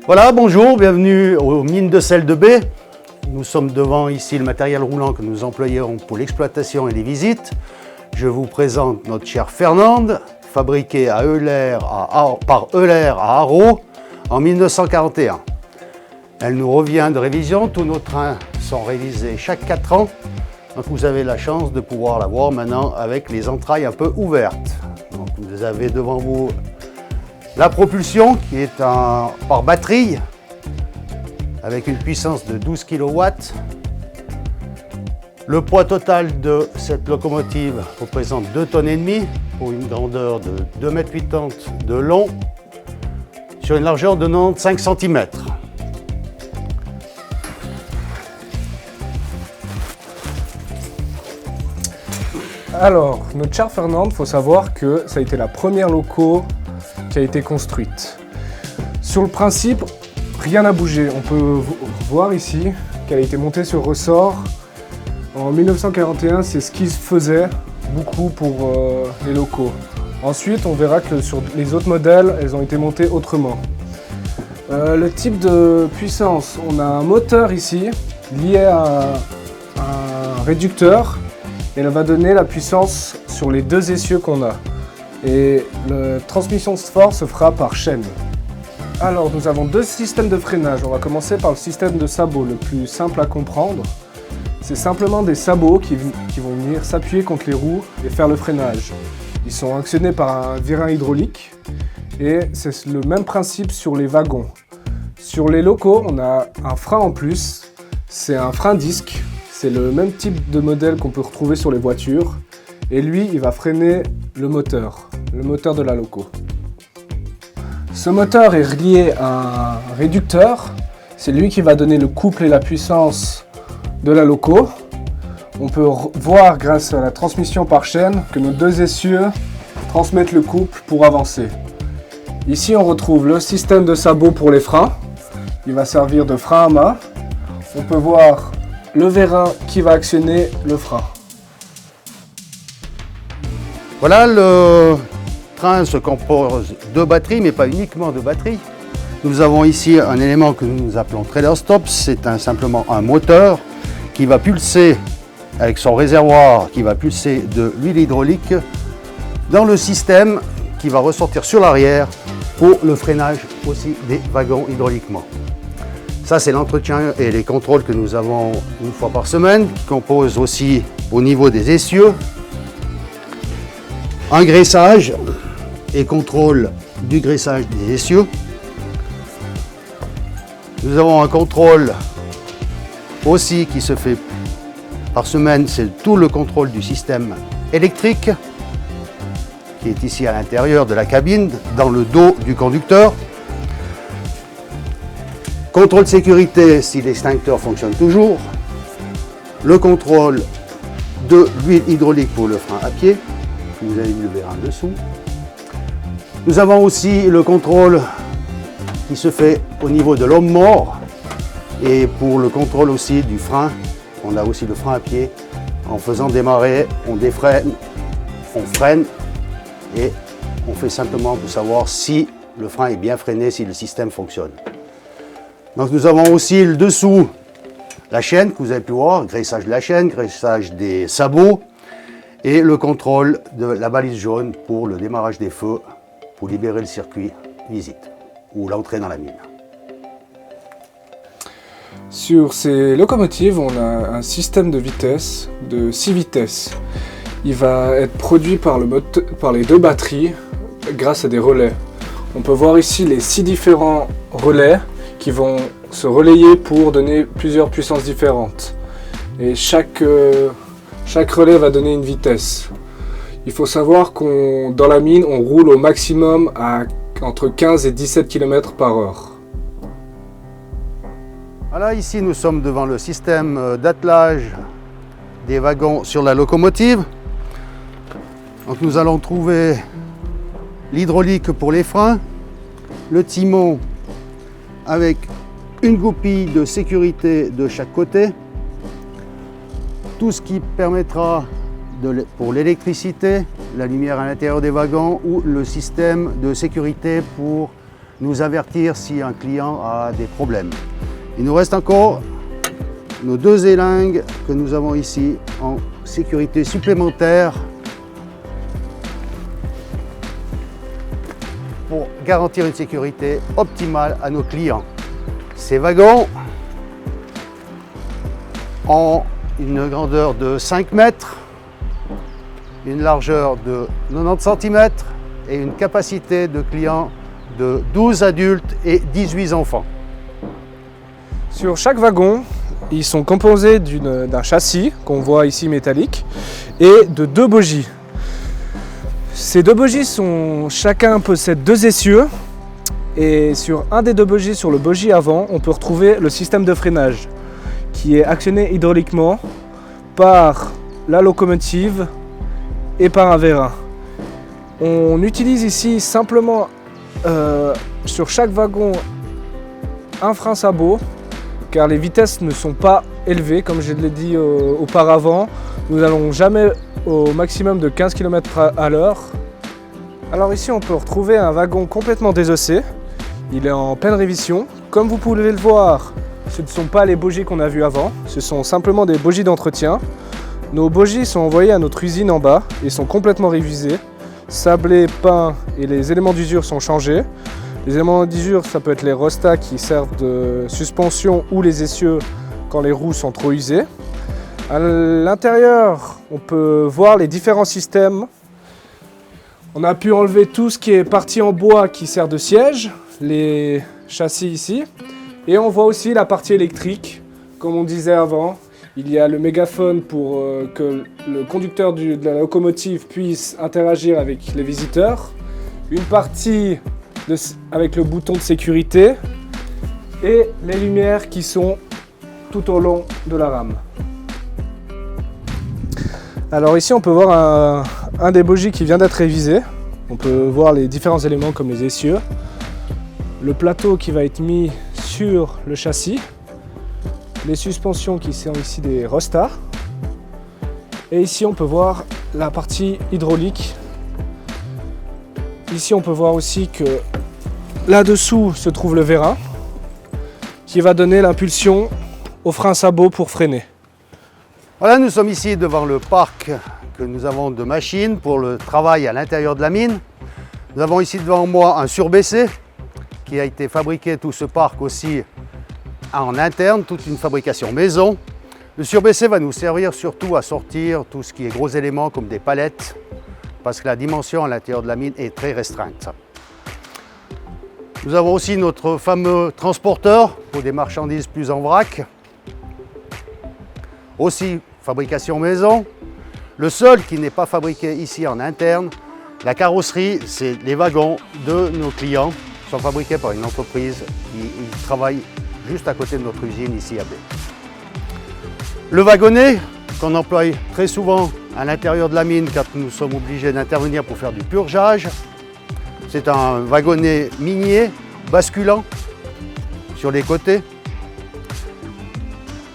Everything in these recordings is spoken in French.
Voilà, bonjour, bienvenue aux mines de sel de B. Nous sommes devant ici le matériel roulant que nous employons pour l'exploitation et les visites. Je vous présente notre chère Fernande, fabriquée par Euler à Haro en 1941. Elle nous revient de révision, tous nos trains sont révisés chaque 4 ans. Donc vous avez la chance de pouvoir la voir maintenant avec les entrailles un peu ouvertes. Donc vous avez devant vous la propulsion qui est par batterie avec une puissance de 12 kW. Le poids total de cette locomotive représente 2,5 tonnes pour une grandeur de 2,80 m de long sur une largeur de 95 cm. Alors, notre chère Fernande, il faut savoir que ça a été la première loco qui a été construite. Sur le principe, rien n'a bougé. On peut voir ici qu'elle a été montée sur ressort. En 1941, c'est ce qui se faisait beaucoup pour les locaux. Ensuite, on verra que sur les autres modèles, elles ont été montées autrement. Le type de puissance, on a un moteur ici, lié à un réducteur. Et elle va donner la puissance sur les deux essieux qu'on a. Et la transmission de force se fera par chaîne. Alors, nous avons deux systèmes de freinage. On va commencer par le système de sabot, le plus simple à comprendre. C'est simplement des sabots qui vont venir s'appuyer contre les roues et faire le freinage. Ils sont actionnés par un vérin hydraulique et c'est le même principe sur les wagons. Sur les locaux, on a un frein en plus. C'est un frein disque. C'est le même type de modèle qu'on peut retrouver sur les voitures. Et lui, il va freiner le moteur de la loco. Ce moteur est relié à un réducteur. C'est lui qui va donner le couple et la puissance de la loco. On peut voir grâce à la transmission par chaîne que nos deux essieux transmettent le couple pour avancer. Ici, on retrouve le système de sabot pour les freins. Il va servir de frein à main. On peut voir le vérin qui va actionner le frein. Voilà, le train se compose de batteries, mais pas uniquement de batteries. Nous avons ici un élément que nous appelons trailer stop. C'est simplement un moteur qui va pulser avec son réservoir, qui va pulser de l'huile hydraulique dans le système qui va ressortir sur l'arrière pour le freinage aussi des wagons hydrauliquement. Ça, c'est l'entretien et les contrôles que nous avons une fois par semaine, qui composent aussi au niveau des essieux, un graissage et contrôle du graissage des essieux. Nous avons un contrôle aussi qui se fait par semaine, c'est tout le contrôle du système électrique, qui est ici à l'intérieur de la cabine, dans le dos du conducteur. Contrôle de sécurité si l'extincteur fonctionne toujours. Le contrôle de l'huile hydraulique pour le frein à pied. Vous avez vu le vérin dessous. Nous avons aussi le contrôle qui se fait au niveau de l'homme mort. Et pour le contrôle aussi du frein, on a aussi le frein à pied. En faisant démarrer, on défreine, on freine et on fait simplement pour savoir si le frein est bien freiné, si le système fonctionne. Donc nous avons aussi le dessous, la chaîne que vous avez pu voir, graissage de la chaîne, graissage des sabots et le contrôle de la balise jaune pour le démarrage des feux, pour libérer le circuit visite ou l'entrée dans la mine. Sur ces locomotives, on a un système de vitesse de 6 vitesses. Il va être produit par les deux batteries grâce à des relais. On peut voir ici les 6 différents relais qui vont se relayer pour donner plusieurs puissances différentes. Et chaque relais va donner une vitesse. Il faut savoir dans la mine, on roule au maximum à entre 15 et 17 km/h. Voilà, ici nous sommes devant le système d'attelage des wagons sur la locomotive. Donc nous allons trouver l'hydraulique pour les freins, le timon avec une goupille de sécurité de chaque côté, tout ce qui permettra pour l'électricité, la lumière à l'intérieur des wagons ou le système de sécurité pour nous avertir si un client a des problèmes. Il nous reste encore nos 2 élingues que nous avons ici en sécurité supplémentaire pour garantir une sécurité optimale à nos clients. Ces wagons ont une grandeur de 5 mètres, une largeur de 90 cm et une capacité de clients de 12 adultes et 18 enfants. Sur chaque wagon, ils sont composés d'un châssis, qu'on voit ici métallique, et de 2 bogies. Ces 2 bogies chacun possède 2 essieux, et sur un des 2 bogies, sur le bogie avant, on peut retrouver le système de freinage, qui est actionné hydrauliquement par la locomotive et par un vérin. On utilise ici simplement sur chaque wagon un frein sabot, car les vitesses ne sont pas élevées, comme je l'ai dit auparavant. Nous n'allons jamais au maximum de 15 km à l'heure. Alors ici on peut retrouver un wagon complètement désossé. Il est en pleine révision. Comme vous pouvez le voir, ce ne sont pas les bogies qu'on a vues avant, ce sont simplement des bogies d'entretien. Nos bogies sont envoyées à notre usine en bas et sont complètement révisées. Sablés, peints et les éléments d'usure sont changés. Les éléments d'usure, ça peut être les rostas qui servent de suspension ou les essieux quand les roues sont trop usées. À l'intérieur, on peut voir les différents systèmes. On a pu enlever tout ce qui est partie en bois qui sert de siège, les châssis ici. Et on voit aussi la partie électrique, comme on disait avant. Il y a le mégaphone pour que le conducteur de la locomotive puisse interagir avec les visiteurs. Une partie avec le bouton de sécurité et les lumières qui sont tout au long de la rame. Alors ici on peut voir un des bogies qui vient d'être révisé. On peut voir les différents éléments comme les essieux, le plateau qui va être mis sur le châssis, les suspensions qui sont ici des rostas, et ici on peut voir la partie hydraulique. Ici on peut voir aussi que là-dessous se trouve le vérin qui va donner l'impulsion au frein sabot pour freiner. Voilà, nous sommes ici devant le parc que nous avons de machines pour le travail à l'intérieur de la mine. Nous avons ici devant moi un surbaissé qui a été fabriqué, tout ce parc aussi en interne, toute une fabrication maison. Le surbaissé va nous servir surtout à sortir tout ce qui est gros éléments comme des palettes, parce que la dimension à l'intérieur de la mine est très restreinte. Nous avons aussi notre fameux transporteur pour des marchandises plus en vrac. Aussi fabrication maison. Le seul qui n'est pas fabriqué ici en interne, la carrosserie, c'est les wagons de nos clients, sont fabriqués par une entreprise qui travaille juste à côté de notre usine ici à B. Le wagonnet, qu'on emploie très souvent à l'intérieur de la mine quand nous sommes obligés d'intervenir pour faire du purgeage. C'est un wagonnet minier basculant sur les côtés.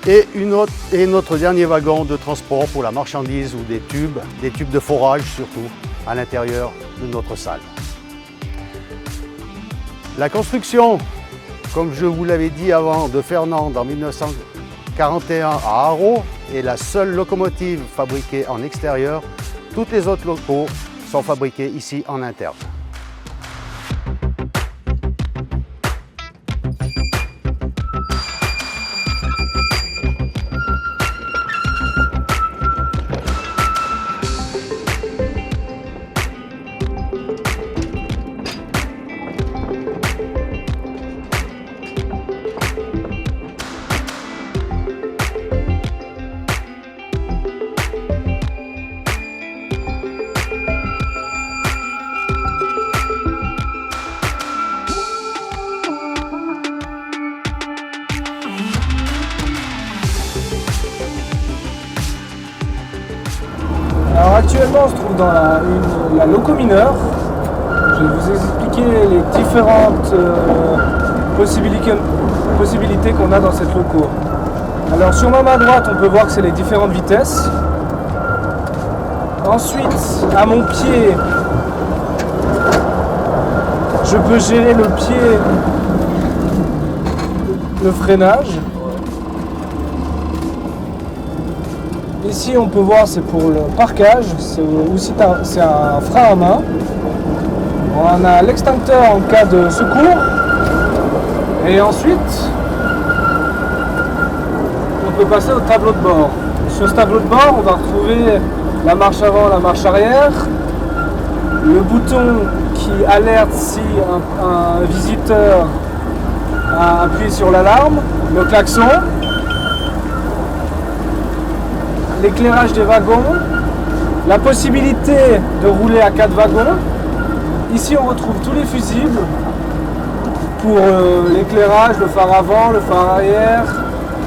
Et notre dernier wagon de transport pour la marchandise ou des tubes de forage surtout, à l'intérieur de notre salle. La construction, comme je vous l'avais dit avant, de Fernand en 1941 à Haro est la seule locomotive fabriquée en extérieur. Toutes les autres locaux sont fabriqués ici en interne. Alors actuellement on se trouve dans la loco mineur. Je vais vous expliquer les différentes possibilités qu'on a dans cette loco. Alors sur ma main droite on peut voir que c'est les différentes vitesses. Ensuite à mon pied Je peux gérer le pied, le freinage. Ici on peut voir, c'est pour le parquage, c'est un frein à main. On a l'extincteur en cas de secours. Et ensuite, on peut passer au tableau de bord. Sur ce tableau de bord, on va retrouver la marche avant, la marche arrière, le bouton qui alerte si un visiteur a appuyé sur l'alarme, le klaxon, l'éclairage des wagons, la possibilité de rouler à 4 wagons. Ici on retrouve tous les fusibles pour l'éclairage, le phare avant, le phare arrière,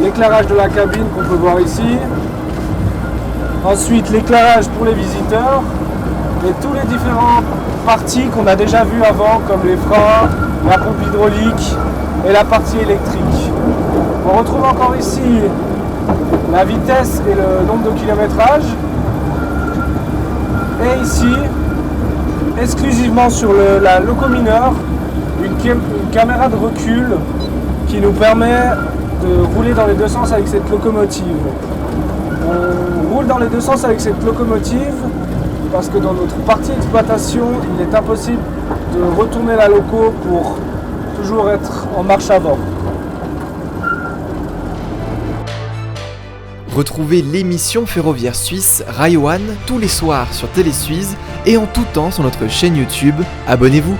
l'éclairage de la cabine qu'on peut voir ici. Ensuite l'éclairage pour les visiteurs et tous les différentes parties qu'on a déjà vues avant comme les freins, la pompe hydraulique et la partie électrique. On retrouve encore ici la vitesse et le nombre de kilométrage. Et ici, exclusivement sur la locomineur, une caméra de recul qui nous permet de rouler dans les deux sens avec cette locomotive. On roule dans les deux sens avec cette locomotive parce que dans notre partie exploitation, il est impossible de retourner la loco pour toujours être en marche avant. Retrouvez l'émission ferroviaire suisse Rail One tous les soirs sur Télésuisse et en tout temps sur notre chaîne YouTube. Abonnez-vous!